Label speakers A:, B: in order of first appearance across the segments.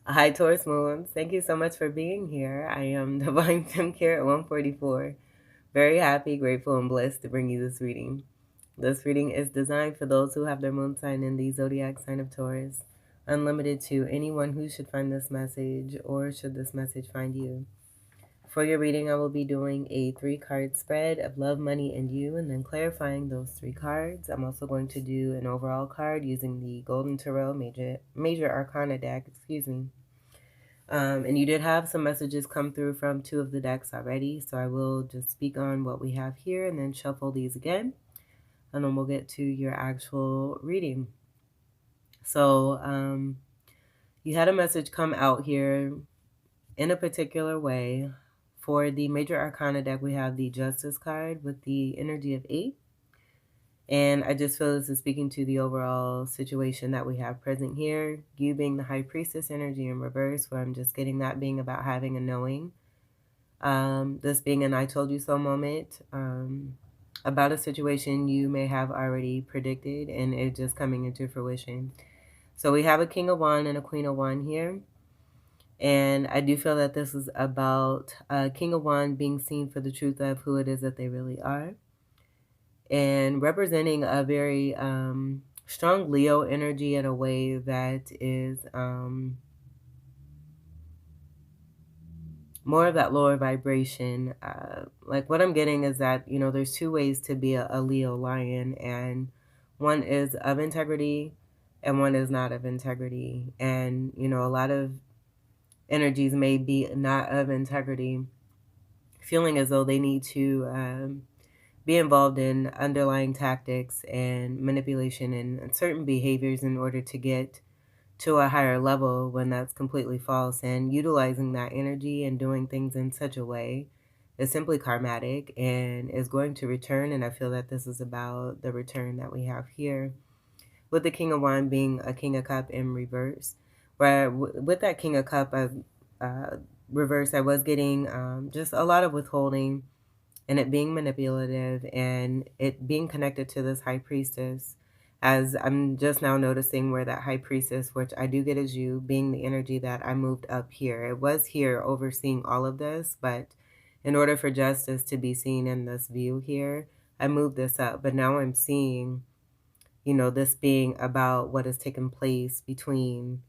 A: Hi, Taurus Moons. Thank you so much for being here. I am Divine Tim Care at 144. Very happy, grateful, and blessed to bring you this reading. This reading is designed for those who have their moon sign in the zodiac sign of Taurus, unlimited to anyone who should find this message or should this message find you. For your reading, I will be doing a 3-card spread of love, money, and you, and then clarifying those 3 cards. I'm also going to do an overall card using the Golden Tarot Major Arcana deck, and you did have some messages come through from 2 of the decks already, so I will just speak on what we have here and then shuffle these again, and then we'll get to your actual reading. So you had a message come out here in a particular way. For the Major Arcana deck, we have the Justice card with the energy of 8. And I just feel this is speaking to the overall situation that we have present here. You being the High Priestess energy in reverse, where I'm just getting that being about having a knowing. This being an I told you so moment about a situation you may have already predicted and it just coming into fruition. So we have a King of Wands and a Queen of Wands here. And I do feel that this is about King of Wands being seen for the truth of who it is that they really are, and representing a very strong Leo energy in a way that is more of that lower vibration. Like what I'm getting is that, there's 2 ways to be a Leo lion, and one is of integrity and one is not of integrity. And, a lot of energies may be not of integrity, feeling as though they need to be involved in underlying tactics and manipulation and certain behaviors in order to get to a higher level, when that's completely false. And utilizing that energy and doing things in such a way is simply karmatic and is going to return. And I feel that this is about the return that we have here, with the King of Wands being a King of Cup in reverse. Where with that King of Cup reverse, I was getting just a lot of withholding, and it being manipulative, and it being connected to this High Priestess, as I'm just now noticing where that High Priestess, which I do get as you, being the energy that I moved up here. It was here overseeing all of this, but in order for justice to be seen in this view here, I moved this up. But now I'm seeing, this being about what has taken place between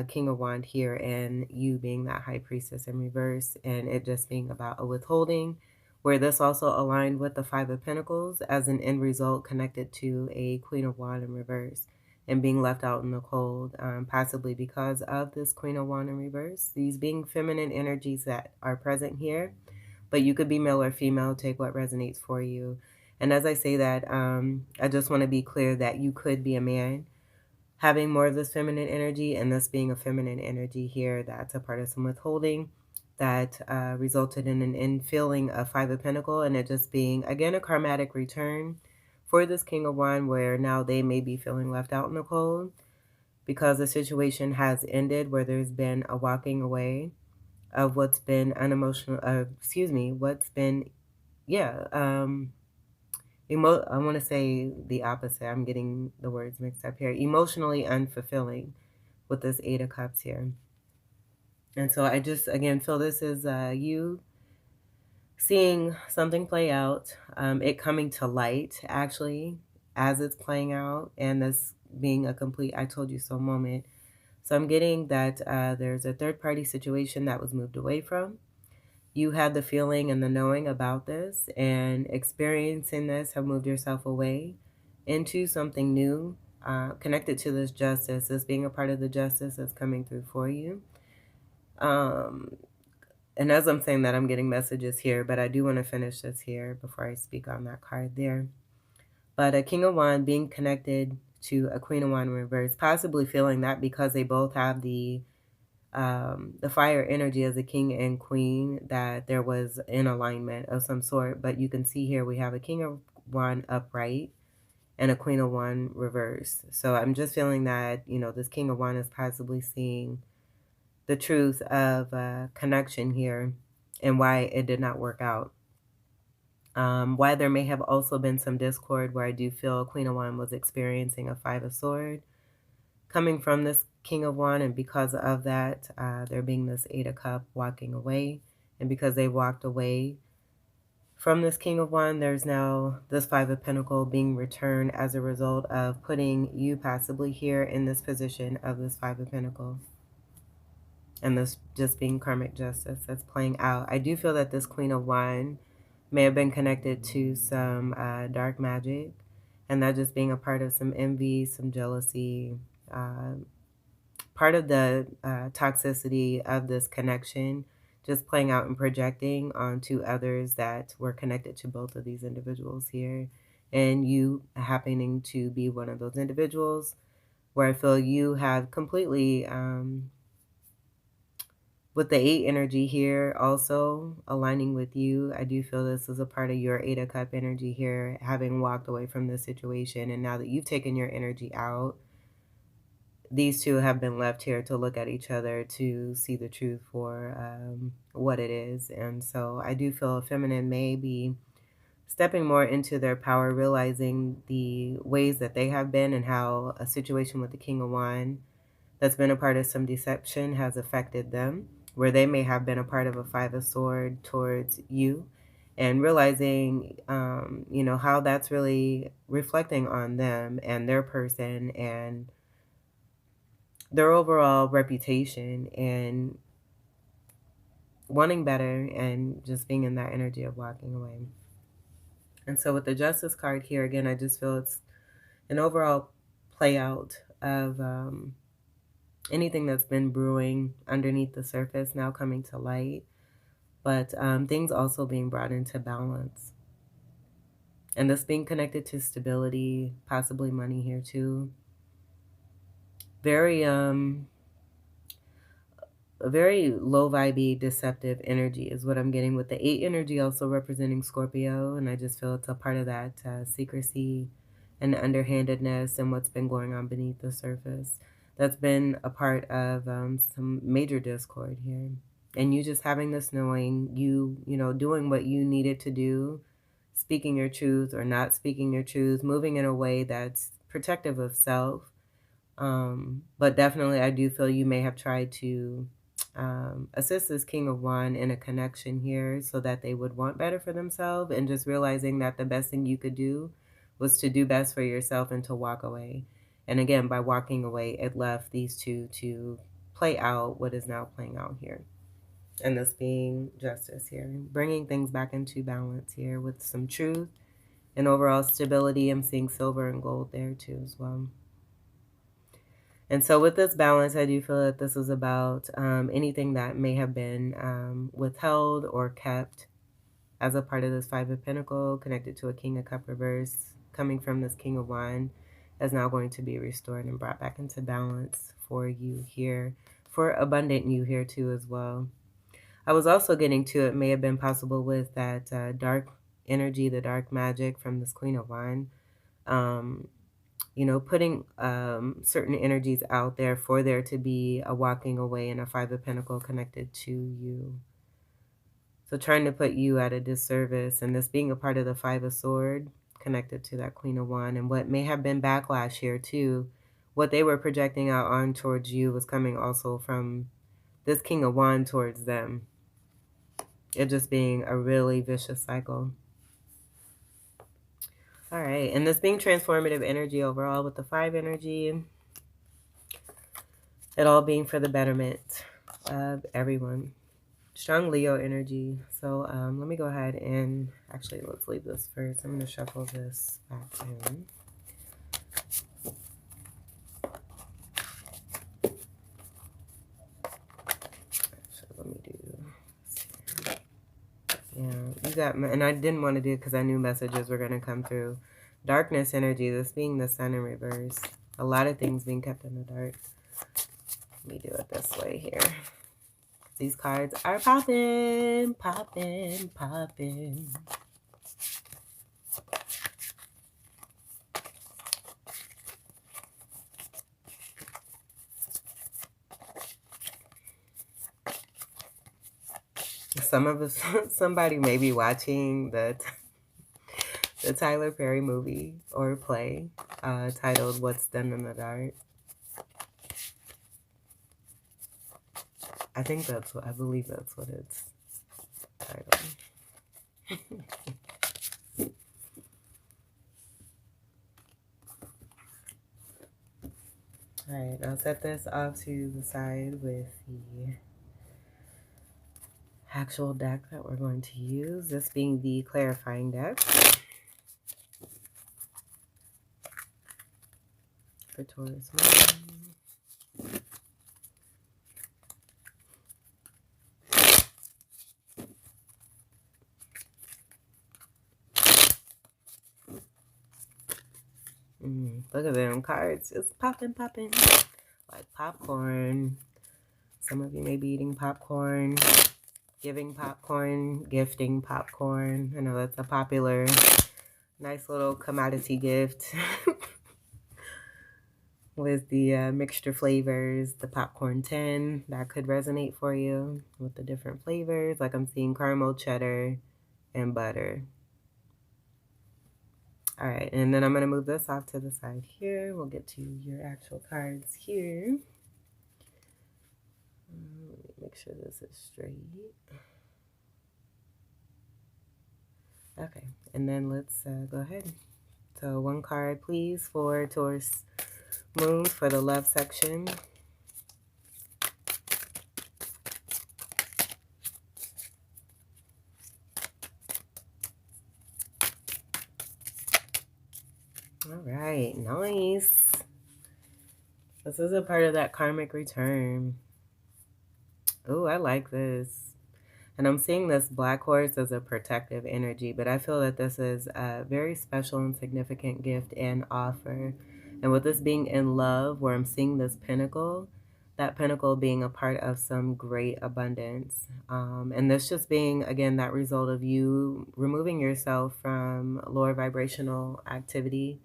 A: King of Wands here and you being that High Priestess in reverse, and it just being about a withholding, where this also aligned with the 5 of Pentacles as an end result connected to a Queen of Wands in reverse and being left out in the cold, possibly because of this Queen of Wands in reverse. These being feminine energies that are present here, but you could be male or female, take what resonates for you. And as I say that, I just want to be clear that you could be a man having more of this feminine energy, and this being a feminine energy here that's a part of some withholding that resulted in an infilling of 5 of Pentacles, and it just being, again, a karmatic return for this King of Wands, where now they may be feeling left out in the cold because the situation has ended, where there's been a walking away of what's been unemotional, what's been, yeah, I want to say the opposite. I'm getting the words mixed up here. Emotionally unfulfilling with this 8 of Cups here. And so I just, again, feel this is you seeing something play out, it coming to light, actually, as it's playing out, and this being a complete I told you so moment. So I'm getting that there's a third-party situation that was moved away from. You had the feeling and the knowing about this, and experiencing this have moved yourself away into something new, connected to this justice, this being a part of the justice that's coming through for you. And as I'm saying that, I'm getting messages here, but I do want to finish this here before I speak on that card there. But a King of Wands being connected to a Queen of Wands in reverse, possibly feeling that because they both have the fire energy as a king and queen, that there was an alignment of some sort. But you can see here we have a King of Wands upright and a Queen of Wands reverse. So I'm just feeling that, this King of Wands is possibly seeing the truth of connection here and why it did not work out. Why there may have also been some discord, where I do feel Queen of Wands was experiencing a 5 of Swords coming from this King of Wands, and because of that, there being this Eight of Cups walking away. And because they walked away from this King of Wands, there's now this Five of Pentacles being returned as a result of putting you possibly here in this position of this Five of Pentacles. And this just being karmic justice that's playing out. I do feel that this Queen of Wands may have been connected to some dark magic, and that just being a part of some envy, some jealousy, part of the toxicity of this connection just playing out and projecting onto others that were connected to both of these individuals here, and you happening to be one of those individuals where I feel you have completely with the 8 energy here also aligning with you. I do feel this is a part of your 8 of Cup energy here, having walked away from this situation. And now that you've taken your energy out, these two have been left here to look at each other to see the truth for what it is. And so I do feel a feminine may be stepping more into their power, realizing the ways that they have been and how a situation with the King of Wands that's been a part of some deception has affected them, where they may have been a part of a Five of Swords towards you, and realizing, you know, how that's really reflecting on them and their person and their overall reputation, and wanting better and just being in that energy of walking away. And so with the Justice card here, again, I just feel it's an overall play out of anything that's been brewing underneath the surface now coming to light, but things also being brought into balance. And this being connected to stability, possibly money here too. Very a very low vibey, deceptive energy is what I'm getting, with the 8 energy also representing Scorpio. And I just feel it's a part of that secrecy and underhandedness and what's been going on beneath the surface. That's been a part of some major discord here. And you just having this knowing, you know, doing what you needed to do, speaking your truth or not speaking your truth, moving in a way that's protective of self. But definitely I do feel you may have tried to assist this King of Wands in a connection here so that they would want better for themselves, and just realizing that the best thing you could do was to do best for yourself and to walk away. And again, by walking away, it left these two to play out what is now playing out here. And this being justice here, bringing things back into balance here with some truth and overall stability. I'm seeing silver and gold there too as well. And so with this balance, I do feel that this is about anything that may have been withheld or kept as a part of this Five of Pentacles, connected to a King of Cup reverse, coming from this King of Wands, is now going to be restored and brought back into balance for you here, for abundant you here too as well. I was also getting to, it may have been possible with that dark energy, the dark magic from this Queen of Wands. You know, putting certain energies out there for there to be a walking away and a Five of Pentacles connected to you. So trying to put you at a disservice, and this being a part of the Five of Swords connected to that Queen of Wands, and what may have been backlash here too. What they were projecting out on towards you was coming also from this King of Wands towards them. It just being a really vicious cycle. All right, and this being transformative energy overall with the 5 energy, it all being for the betterment of everyone. Strong Leo energy. So let me go ahead and actually let's leave this first. I'm going to shuffle this back in. Actually, let me do. Yeah, you got, and I didn't want to do it because I knew messages were going to come through. Darkness energy, this being the Sun in reverse. A lot of things being kept in the dark. Let me do it this way here. These cards are popping, popping, popping. Some of us, somebody may be watching the Tyler Perry movie or play titled What's Done in the Dark. I think that's what, I believe that's what it's titled. Alright, I'll set this off to the side with the actual deck that we're going to use, this being the clarifying deck for Taurus moon. Look at them cards, just popping, like popcorn. Some of you may be eating popcorn, giving popcorn, gifting popcorn. I know that's a popular, nice little commodity gift with the mixture flavors, the popcorn tin. That could resonate for you with the different flavors. Like I'm seeing caramel, cheddar, and butter. All right, and then I'm going to move this off to the side here. We'll get to your actual cards here. Let me make sure this is straight. Okay, and then let's go ahead. So one card, please, for Taurus moon for the love section. All right, nice. This is a part of that karmic return. Oh, I like this. And I'm seeing this black horse as a protective energy, but I feel that this is a very special and significant gift and offer. And with this being in love, where I'm seeing this pinnacle, that pinnacle being a part of some great abundance. And this just being, again, that result of you removing yourself from lower vibrational activity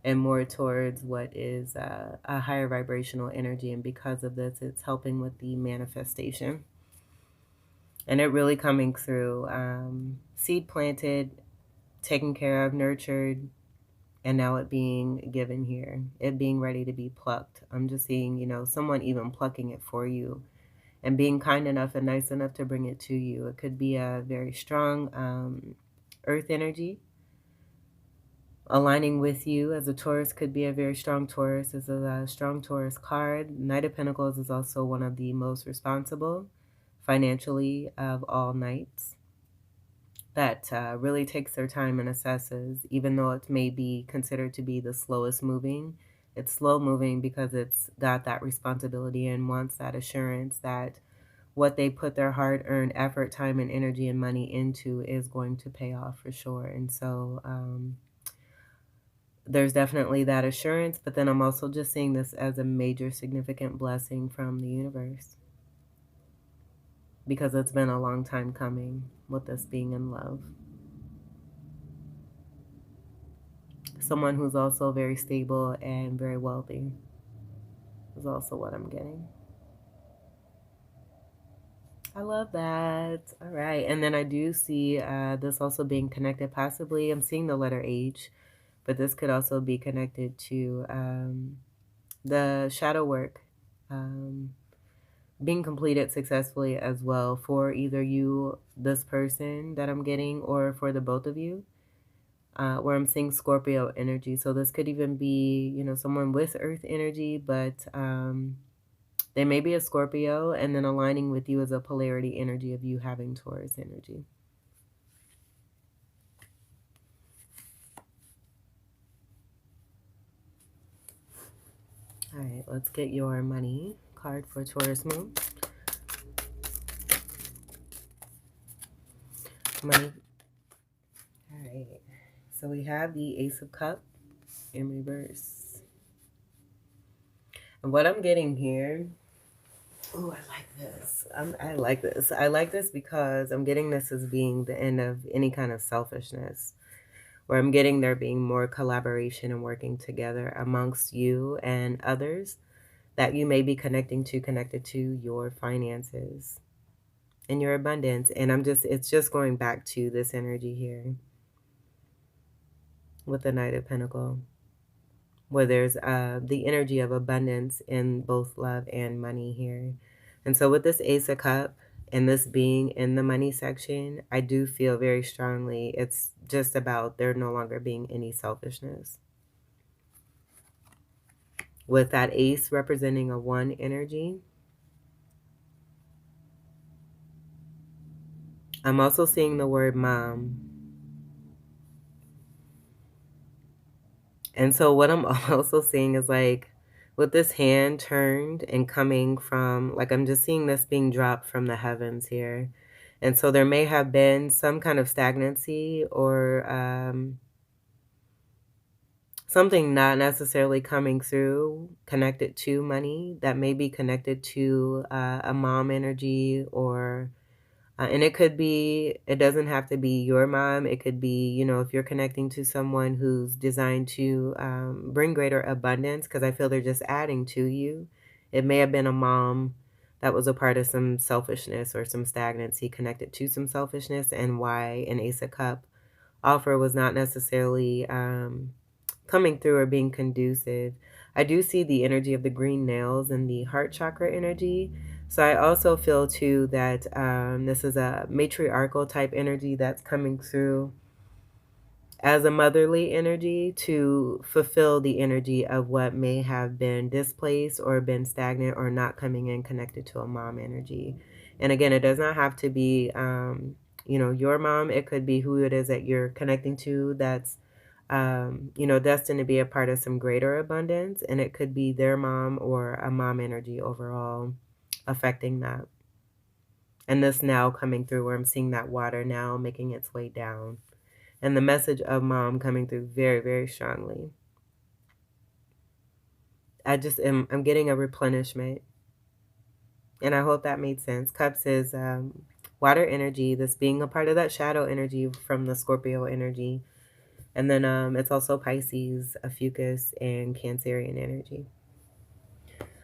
A: and more towards what is a higher vibrational energy. And because of this, it's helping with the manifestation. And it really coming through seed planted, taken care of, nurtured, and now it being given here. It being ready to be plucked. I'm just seeing, you know, someone even plucking it for you and being kind enough and nice enough to bring it to you. It could be a very strong earth energy aligning with you as a Taurus. Could be a very strong Taurus. This is a strong Taurus card. Knight of Pentacles is also one of the most responsible financially of all knights that really takes their time and assesses, even though it may be considered to be the slowest moving. It's slow moving because it's got that responsibility and wants that assurance that what they put their hard-earned effort, time, and energy and money into is going to pay off for sure. And so there's definitely that assurance, but then I'm also just seeing this as a major significant blessing from the universe, because it's been a long time coming with this being in love. Someone who's also very stable and very wealthy is also what I'm getting. I love that. All right. And then I do see this also being connected possibly. I'm seeing the letter H, but this could also be connected to the shadow work being completed successfully as well for either you, this person that I'm getting, or for the both of you, where I'm seeing Scorpio energy. So this could even be, you know, someone with earth energy, but they may be a Scorpio, and then aligning with you as a polarity energy of you having Taurus energy. All right, let's get your money card for Taurus moon. Money. All right, so we have the Ace of Cups in reverse. And what I'm getting here, oh, I like this. I like this. I like this because I'm getting this as being the end of any kind of selfishness, where I'm getting there being more collaboration and working together amongst you and others that you may be connected to your finances and your abundance. And it's just going back to this energy here with the Knight of Pentacles, where there's the energy of abundance in both love and money here. And so with this Ace of Cup and this being in the money section, I do feel very strongly it's just about there no longer being any selfishness. With that ace representing a 1 energy, I'm also seeing the word mom. And so what I'm also seeing is like with this hand turned and coming from, like I'm just seeing this being dropped from the heavens here. And so there may have been some kind of stagnancy or something not necessarily coming through connected to money that may be connected to a mom energy or and it could be, it doesn't have to be your mom. It could be, you know, if you're connecting to someone who's designed to bring greater abundance, because I feel they're just adding to you. It may have been a mom that was a part of some selfishness or some stagnancy connected to some selfishness, and why an Ace of Cup offer was not necessarily coming through or being conducive. I do see the energy of the green nails and the heart chakra energy. So I also feel too that this is a matriarchal type energy that's coming through as a motherly energy to fulfill the energy of what may have been displaced or been stagnant or not coming in connected to a mom energy. And again, it does not have to be, you know, your mom. It could be who it is that you're connecting to that's you know, destined to be a part of some greater abundance. And it could be their mom or a mom energy overall affecting that. And this now coming through where I'm seeing that water now making its way down. And the message of mom coming through very, very strongly. I'm getting a replenishment. And I hope that made sense. Cups is water energy, this being a part of that shadow energy from the Scorpio energy. And then it's also Pisces, Ophiuchus, and Cancerian energy.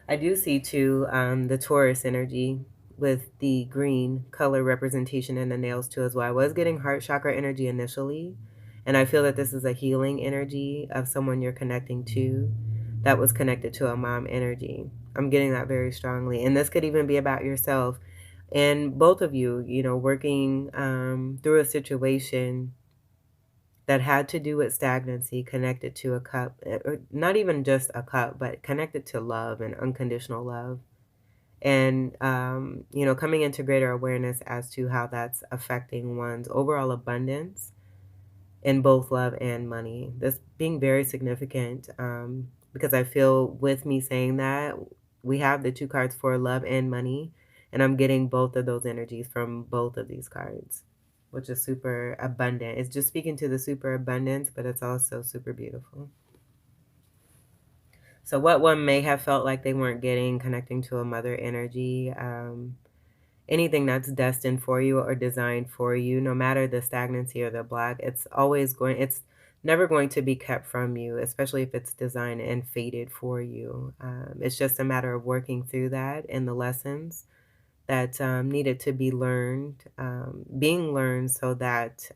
A: I do see too the Taurus energy with the green color representation in the nails too as well. I was getting heart chakra energy initially, and I feel that this is a healing energy of someone you're connecting to that was connected to a mom energy. I'm getting that very strongly. And this could even be about yourself and both of you, you know, working through a situation that had to do with stagnancy connected to a cup, or not even just a cup, but connected to love and unconditional love. And, you know, coming into greater awareness as to how that's affecting one's overall abundance in both love and money. This being very significant because I feel with me saying that, we have the 2 cards for love and money, and I'm getting both of those energies from both of these cards, which is super abundant. It's just speaking to the super abundance, but it's also super beautiful. So what one may have felt like they weren't getting, connecting to a mother energy, anything that's destined for you or designed for you, no matter the stagnancy or the block, it's never going to be kept from you, especially if it's designed and fated for you. It's just a matter of working through that and the lessons that needed to be learned, being learned so that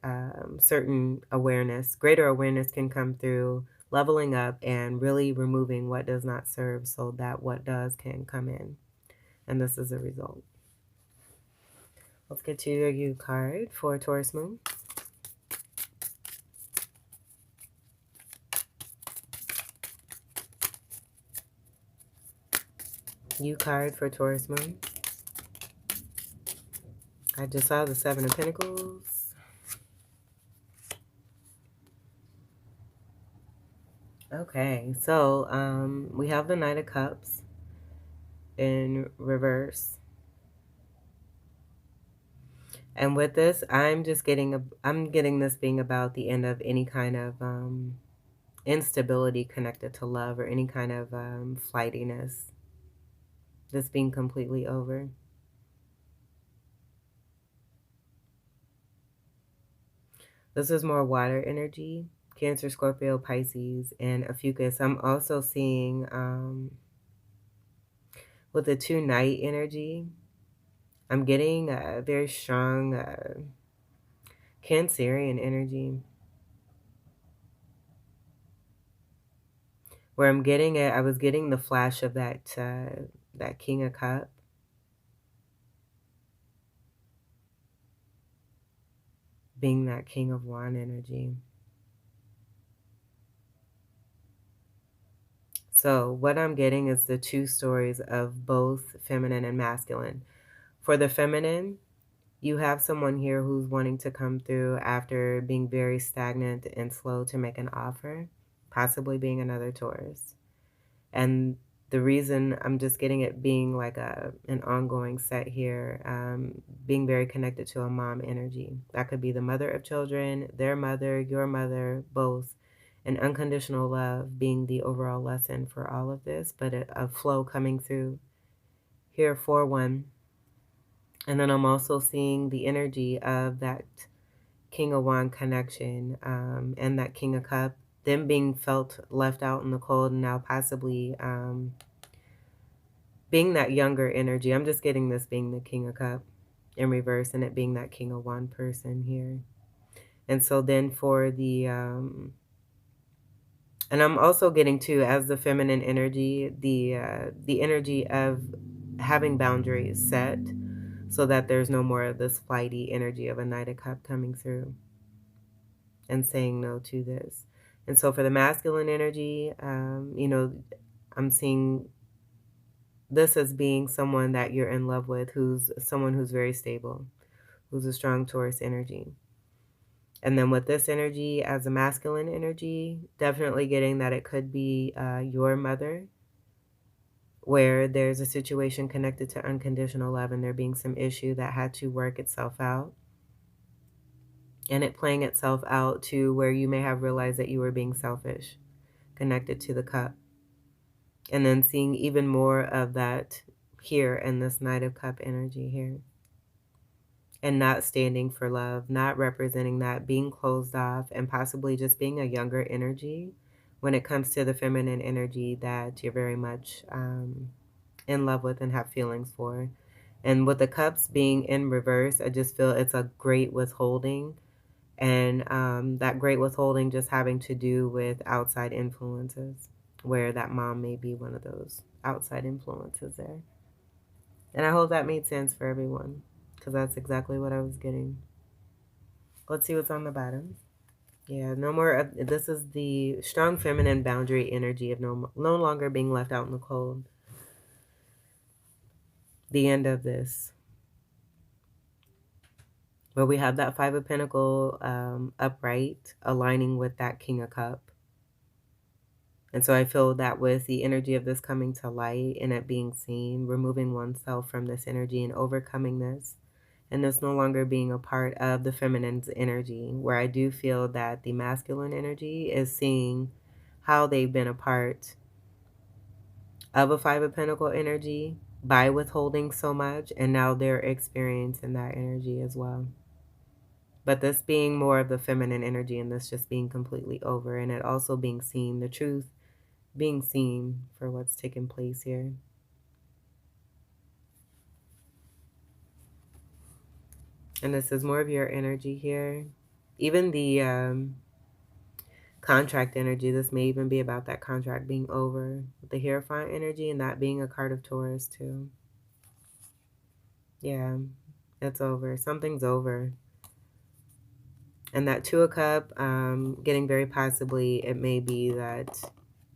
A: certain awareness, greater awareness can come through, leveling up and really removing what does not serve so that what does can come in. And this is a result. Let's get to your U card for Taurus Moon. U card for Taurus Moon. I just saw the 7 of Pentacles. Okay, so we have the Knight of Cups in reverse. And with this, I'm getting this being about the end of any kind of instability connected to love or any kind of flightiness. This being completely over. This is more water energy, Cancer, Scorpio, Pisces, and Ophiuchus. I'm also seeing with the 2 Knight energy, I'm getting a very strong Cancerian energy. Where I'm getting it, I was getting the flash of that King of Cup. being that King of Wand energy. So what I'm getting is the two stories of both feminine and masculine. For the feminine, you have someone here who's wanting to come through after being very stagnant and slow to make an offer, possibly being another Taurus. And the reason I'm just getting it being like an ongoing set here, being very connected to a mom energy. That could be the mother of children, their mother, your mother, both. And unconditional love being the overall lesson for all of this, but a flow coming through here for one. And then I'm also seeing the energy of that King of Wand connection, and that King of Cup, them being felt left out in the cold and now possibly being that younger energy. I'm just getting this being the King of Cup in reverse and it being that King of Wand person here. And so then for the, and I'm also getting too, as the feminine energy, the energy of having boundaries set so that there's no more of this flighty energy of a Knight of Cup coming through and saying no to this. And so for the masculine energy, you know, I'm seeing this as being someone that you're in love with, who's someone who's very stable, who's a strong Taurus energy. And then with this energy as a masculine energy, definitely getting that it could be your mother, where there's a situation connected to unconditional love and there being some issue that had to work itself out. And it playing itself out to where you may have realized that you were being selfish, connected to the cup. And then seeing even more of that here in this Knight of Cup energy here. And not standing for love, not representing that, being closed off, and possibly just being a younger energy when it comes to the feminine energy that you're very much in love with and have feelings for. And with the cups being in reverse, I just feel it's a great withholding. And that great withholding just having to do with outside influences, where that mom may be one of those outside influences there. And I hope that made sense for everyone, because that's exactly what I was getting. Let's see what's on the bottom. Yeah, no more of this. Is the strong feminine boundary energy of no longer being left out in the cold. The end of this, where we have that Five of Pentacles upright, aligning with that King of Cup. And so I feel that with the energy of this coming to light and it being seen, removing oneself from this energy and overcoming this, and this no longer being a part of the feminine's energy, where I do feel that the masculine energy is seeing how they've been a part of a Five of Pentacles energy by withholding so much, and now they're experiencing that energy as well. But this being more of the feminine energy and this just being completely over, and it also being seen, the truth being seen for what's taking place here. And this is more of your energy here. Even the contract energy, this may even be about that contract being over. The Hierophant energy and that being a card of Taurus too. Yeah, it's over. Something's over. And that Two of Cup, getting very possibly, it may be that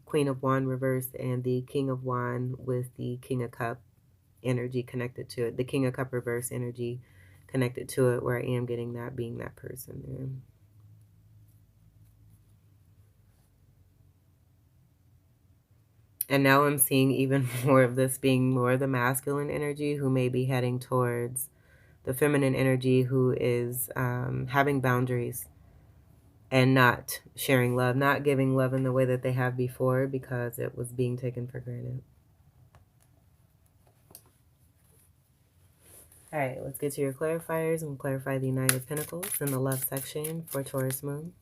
A: Queen of Wand reversed and the King of Wand with the King of Cup energy connected to it. The King of Cup reverse energy connected to it, where I am getting that being that person there. And now I'm seeing even more of this being more the masculine energy who may be heading towards the feminine energy who is having boundaries and not sharing love, not giving love in the way that they have before because it was being taken for granted. All right, let's get to your clarifiers and clarify the Nine of Pentacles in the love section for Taurus Moon.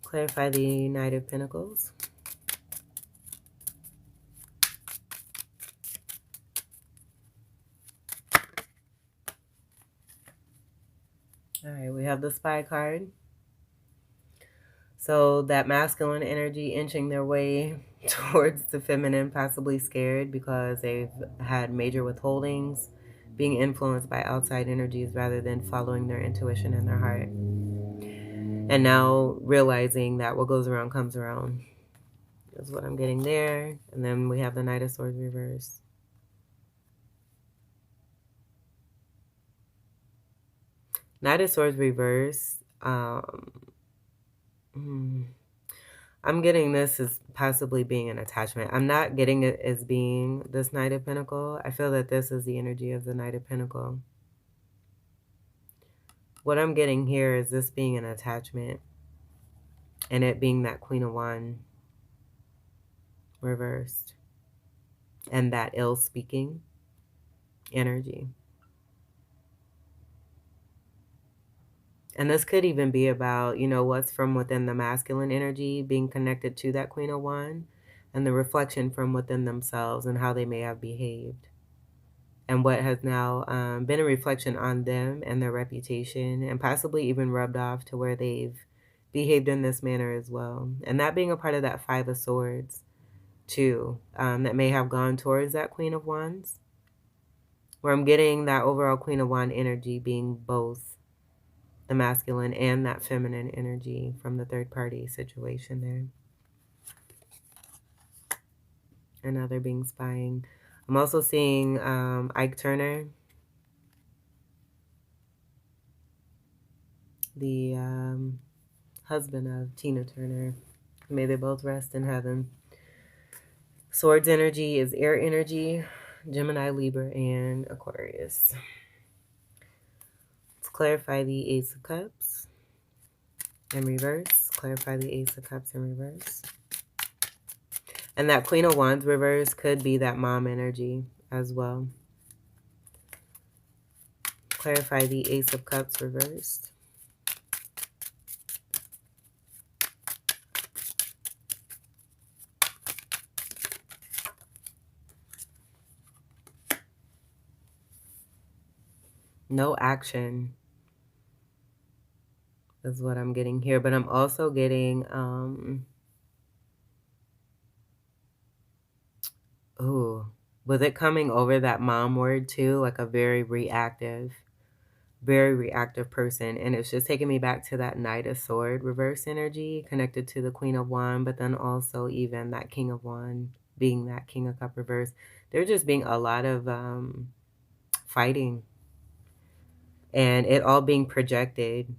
A: Clarify the Knight of Pentacles. All right, we have the Spy card. So that masculine energy inching their way towards the feminine, possibly scared because they've had major withholdings, being influenced by outside energies rather than following their intuition and their heart. And now realizing that what goes around comes around is what I'm getting there. And then we have the Knight of Swords reverse. Knight of Swords reverse. I'm getting this as possibly being an attachment. I'm not getting it as being this Knight of Pentacle. I feel that this is the energy of the Knight of Pentacle. What I'm getting here is this being an attachment and it being that Queen of Wands reversed and that ill-speaking energy. And this could even be about, you know, what's from within the masculine energy being connected to that Queen of Wands and the reflection from within themselves and how they may have behaved. And what has now been a reflection on them and their reputation and possibly even rubbed off to where they've behaved in this manner as well. And that being a part of that Five of Swords too, that may have gone towards that Queen of Wands, where I'm getting that overall Queen of Wands energy being both the masculine and that feminine energy from the third party situation there. Another being spying. I'm also seeing Ike Turner, the husband of Tina Turner. May they both rest in heaven. Swords energy is air energy, Gemini, Libra, and Aquarius. Let's clarify the Ace of Cups in reverse. Clarify the Ace of Cups in reverse. And that Queen of Wands reverse could be that mom energy as well. Clarify the Ace of Cups reversed. No action is what I'm getting here. But I'm also getting, was it coming over that mom word too? Like a very reactive person. And it's just taking me back to that Knight of Sword reverse energy connected to the Queen of Wands, but then also even that King of Wands being that King of Cup reverse. There just being a lot of fighting and it all being projected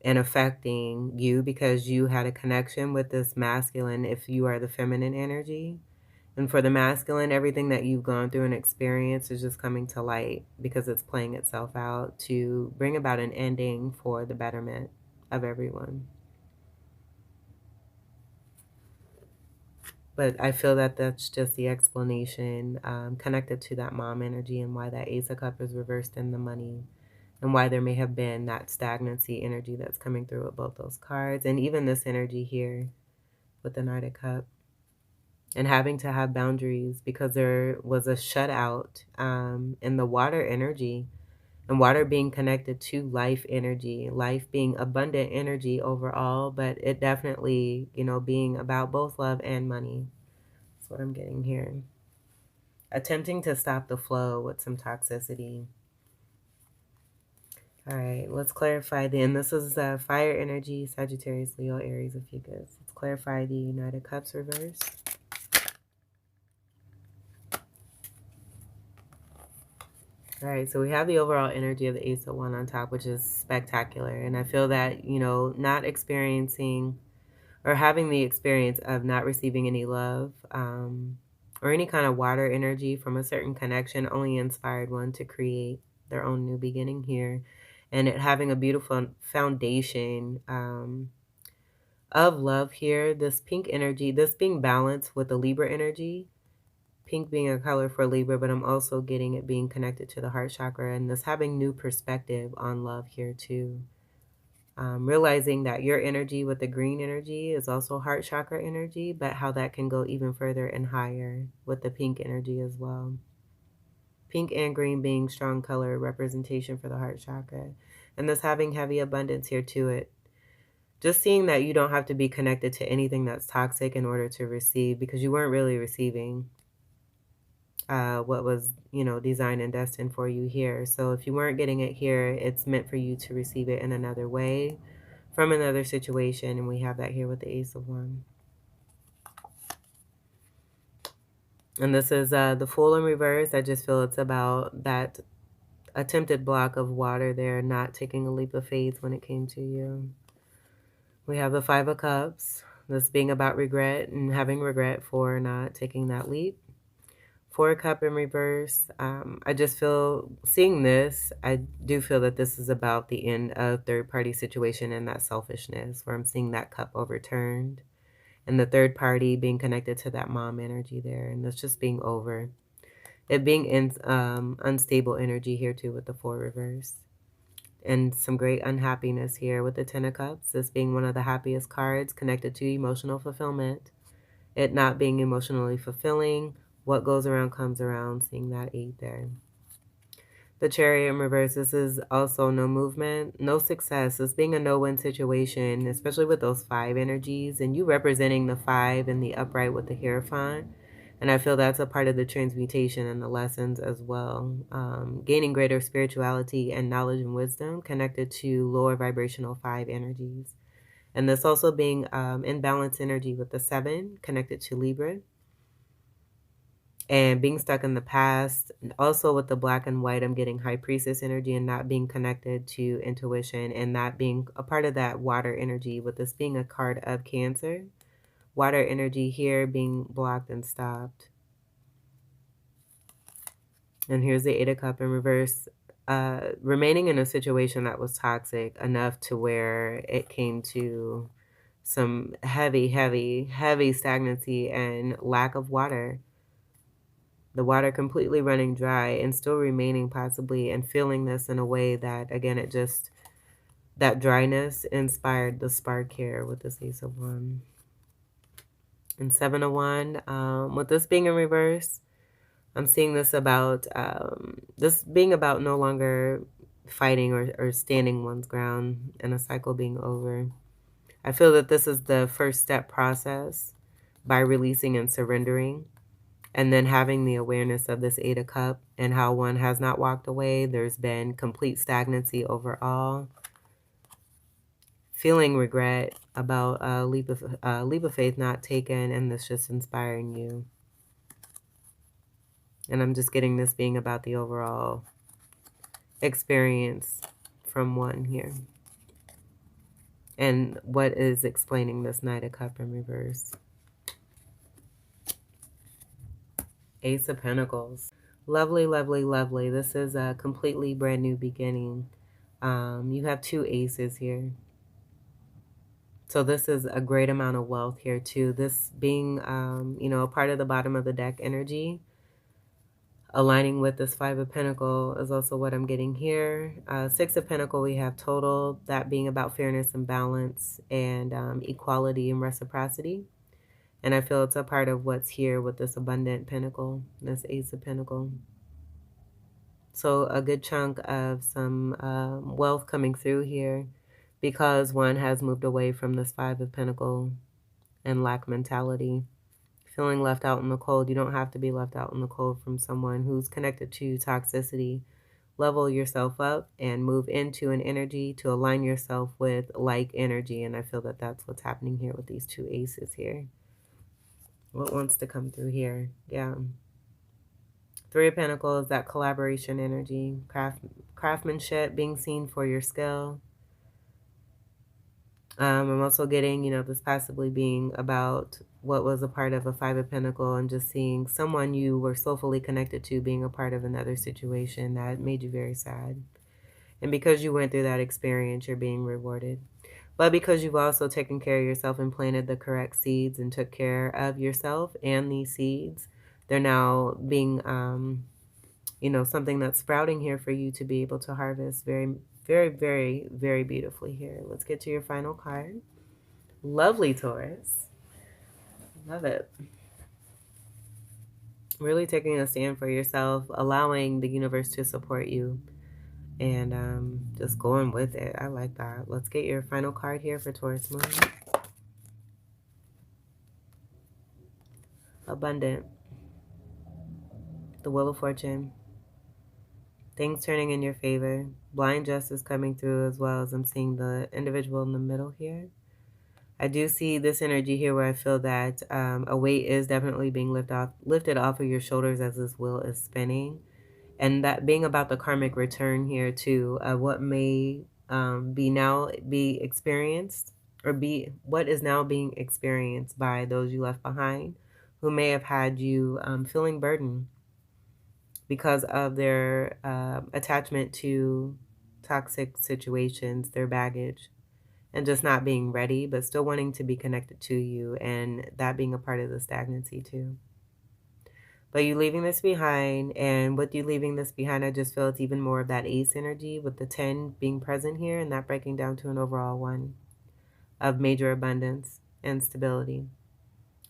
A: and affecting you because you had a connection with this masculine if you are the feminine energy. And for the masculine, everything that you've gone through and experienced is just coming to light because it's playing itself out to bring about an ending for the betterment of everyone. But I feel that that's just the explanation connected to that mom energy and why that Ace of Cups is reversed in the money and why there may have been that stagnancy energy that's coming through with both those cards and even this energy here with the Knight of Cups. And having to have boundaries because there was a shutout in the water energy and water being connected to life energy, life being abundant energy overall, but it definitely, you know, being about both love and money. That's what I'm getting here. Attempting to stop the flow with some toxicity. All right, let's clarify then. This is fire energy, Sagittarius, Leo, Aries, Ophiuchus. Let's clarify the Knight of Cups reverse. All right, so we have the overall energy of the Ace of Wands on top, which is spectacular. And I feel that, you know, not experiencing or having the experience of not receiving any love or any kind of water energy from a certain connection only inspired one to create their own new beginning here. And it having a beautiful foundation of love here, this pink energy, this being balanced with the Libra energy. Pink being a color for Libra, but I'm also getting it being connected to the heart chakra and this having new perspective on love here too. Realizing that your energy with the green energy is also heart chakra energy, but how that can go even further and higher with the pink energy as well. Pink and green being strong color representation for the heart chakra. And this having heavy abundance here to it. Just seeing that you don't have to be connected to anything that's toxic in order to receive, because you weren't really receiving what was, designed and destined for you here. So if you weren't getting it here, it's meant for you to receive it in another way from another situation. And we have that here with the Ace of Wands. And this is the Fool in reverse. I just feel it's about that attempted block of water there, not taking a leap of faith when it came to you. We have the Five of Cups, this being about regret and having regret for not taking that leap. Four Cup in reverse. I just feel, seeing this, I do feel that this is about the end of third-party situation and that selfishness, where I'm seeing that cup overturned. And the third party being connected to that mom energy there. And that's just being over. It being in unstable energy here too with the Four reverse. And some great unhappiness here with the Ten of Cups. This being one of the happiest cards connected to emotional fulfillment. It not being emotionally fulfilling. What goes around comes around. Seeing that 8 there. The Chariot in reverse. This is also no movement, no success. This being a no-win situation, especially with those 5 energies. And you representing the 5 in the upright with the Hierophant. And I feel that's a part of the transmutation and the lessons as well. Gaining greater spirituality and knowledge and wisdom connected to lower vibrational 5 energies. And this also being in balance energy with the 7 connected to Libra. And being stuck in the past. Also with the Black and White, I'm getting High Priestess energy and not being connected to intuition. And that being a part of that water energy, with this being a card of Cancer. Water energy here being blocked and stopped. And here's the 8 of Cups in reverse. Remaining in a situation that was toxic enough to where it came to some heavy, heavy, heavy stagnancy and lack of water. The water completely running dry and still remaining possibly, and feeling this in a way that, again, it just, that dryness inspired the spark here with this Ace of Wands. And 7 of Wands, with this being in reverse, I'm seeing this about, this being about no longer fighting or standing one's ground and a cycle being over. I feel that this is the first step process by releasing and surrendering, and then having the awareness of this 8 of Cups and how one has not walked away. There's been complete stagnancy overall. Feeling regret about a leap of faith not taken, and this just inspiring you. And I'm just getting this being about the overall experience from one here. And what is explaining this Knight of Cups in reverse? Ace of Pentacles. Lovely, lovely, lovely. This is a completely brand new beginning. You have 2 aces here. So this is a great amount of wealth here too. This being, a part of the bottom of the deck energy. Aligning with this 5 of Pentacles is also what I'm getting here. 6 of Pentacles we have total. That being about fairness and balance and equality and reciprocity. And I feel it's a part of what's here with this abundant pentacle, this Ace of Pentacles. So a good chunk of some wealth coming through here, because one has moved away from this 5 of Pentacles and lack mentality. Feeling left out in the cold. You don't have to be left out in the cold from someone who's connected to toxicity. Level yourself up and move into an energy to align yourself with like energy. And I feel that that's what's happening here with these 2 aces here. What wants to come through here? Yeah. 3 of Pentacles, that collaboration energy, craftsmanship, being seen for your skill. I'm also getting, this possibly being about what was a part of a 5 of Pentacles, and just seeing someone you were soulfully connected to being a part of another situation that made you very sad. And because you went through that experience, you're being rewarded. But because you've also taken care of yourself and planted the correct seeds and took care of yourself and these seeds, they're now being, something that's sprouting here for you to be able to harvest very, very, very, very beautifully here. Let's get to your final card. Lovely, Taurus. Love it. Really taking a stand for yourself, allowing the universe to support you. and just going with it. I like that. Let's get your final card here for Taurus Moon. Abundant. The Wheel of Fortune. Things turning in your favor. Blind justice coming through, as well as I'm seeing the individual in the middle here. I do see this energy here where I feel that a weight is definitely being lifted off of your shoulders as this wheel is spinning. And that being about the karmic return here too, what may be experienced, or be what is now being experienced by those you left behind, who may have had you feeling burdened because of their attachment to toxic situations, their baggage, and just not being ready, but still wanting to be connected to you, and that being a part of the stagnancy too. But you leaving this behind, and with you leaving this behind, I just feel it's even more of that ace energy with the 10 being present here, and that breaking down to an overall 1 of major abundance and stability.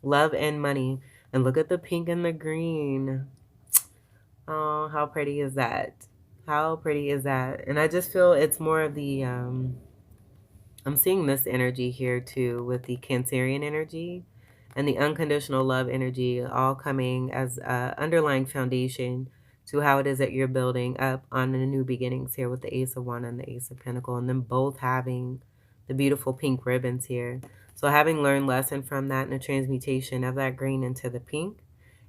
A: Love and money. And look at the pink and the green. Oh, how pretty is that? How pretty is that? And I just feel it's more of the, I'm seeing this energy here too with the Cancerian energy and the unconditional love energy, all coming as underlying foundation to how it is that you're building up on the new beginnings here with the Ace of Wands and the Ace of Pentacles, and then both having the beautiful pink ribbons here. So having learned lesson from that and the transmutation of that green into the pink,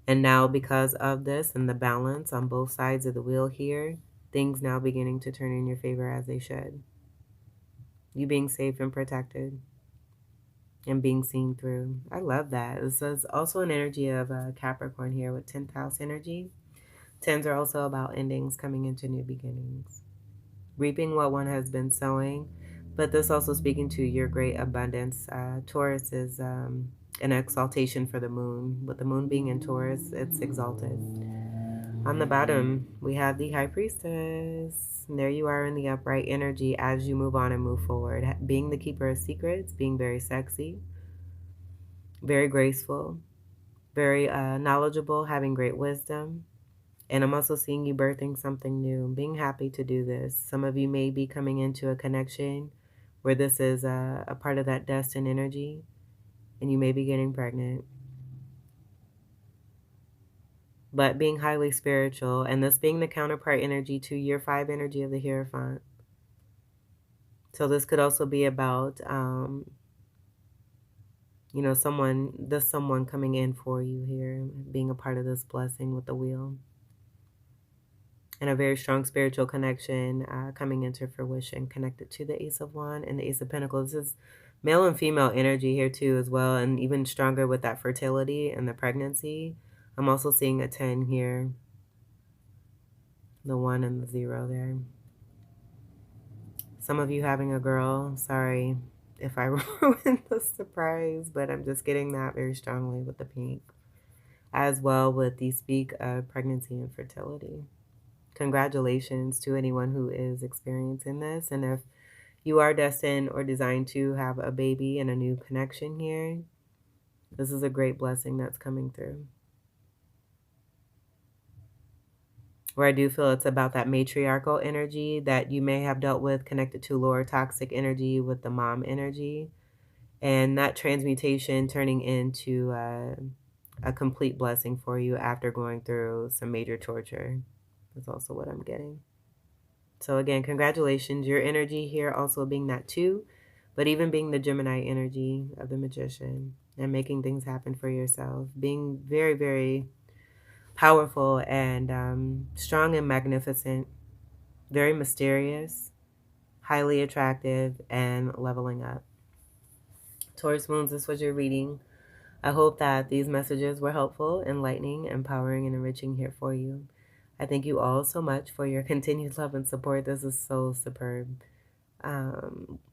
A: and now because of this and the balance on both sides of the wheel here, things now beginning to turn in your favor as they should. You being safe and protected and being seen through. I love that. This is also an energy of Capricorn here with 10th house energy. 10s are also about endings, coming into new beginnings. Reaping what one has been sowing. But this also speaking to your great abundance. Taurus is an exaltation for the moon. With the moon being in Taurus, it's exalted. On the bottom, we have the High Priestess. And there you are in the upright energy as you move on and move forward. Being the keeper of secrets, being very sexy, very graceful, very knowledgeable, having great wisdom. And I'm also seeing you birthing something new, being happy to do this. Some of you may be coming into a connection where this is a part of that destined energy, and you may be getting pregnant. But being highly spiritual, and this being the counterpart energy to your 5 energy of the Hierophant. So this could also be about, you know, someone coming in for you here, being a part of this blessing with the wheel. And a very strong spiritual connection coming into fruition, connected to the Ace of Wands and the Ace of Pentacles. This is male and female energy here too as well, and even stronger with that fertility and the pregnancy. I'm also seeing a 10 here, the 1 and the 0 there. Some of you having a girl. Sorry if I ruined the surprise, but I'm just getting that very strongly with the pink. As well with the speak of pregnancy and fertility. Congratulations to anyone who is experiencing this. And if you are destined or designed to have a baby and a new connection here, this is a great blessing that's coming through. Where I do feel it's about that matriarchal energy that you may have dealt with, connected to lower toxic energy with the mom energy. And that transmutation turning into a complete blessing for you after going through some major torture. That's also what I'm getting. So again, congratulations. Your energy here also being that 2, but even being the Gemini energy of the Magician and making things happen for yourself. Being very, very powerful and strong and magnificent. Very mysterious, highly attractive, and leveling up. Taurus Moons, this was your reading. I hope that these messages were helpful, enlightening, empowering, and enriching here for you. I thank you all so much for your continued love and support. This is so superb.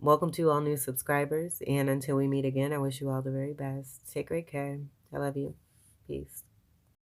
A: Welcome to all new subscribers. And until we meet again, I wish you all the very best. Take great care. I love you. Peace.